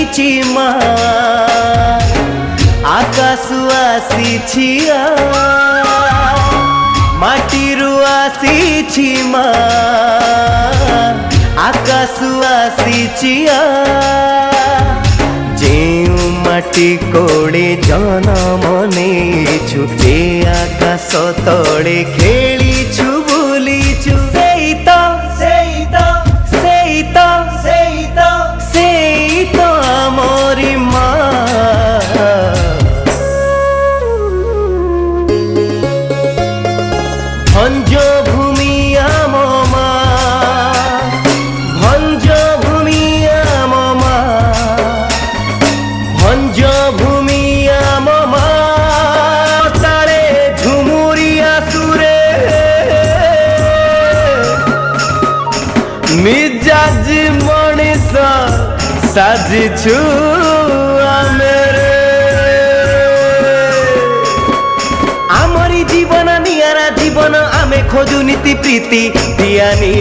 ଆସିଛି ମା ଆକାଶୁ ଆସିଛି ମାଟିରୁ ଆସିଛି ମା ଆକାଶୁ ଆସିଛି ଯେଉଁ ମାଟି କୋଡ଼େ ଜନମ ନେଇଛୁ ଏ ଆକାଶ ତଳେ ଖେଳିଛୁ ବୁଲିଛୁ ସେଇ ତ ଆମରି ମା ভঞ্জ ভূমি আম মা ভঞ্জ ভূমি আম মা ভঞ্জ ভূমি আম মা তারে ঝুমুরিয়া সুরে মিজাজ মଣିଷ সাজিছু ଆମେ रे ଆମରି ଜୀବନ ନିଆରା জীবন आमे खोजु नीति प्रीति दियानी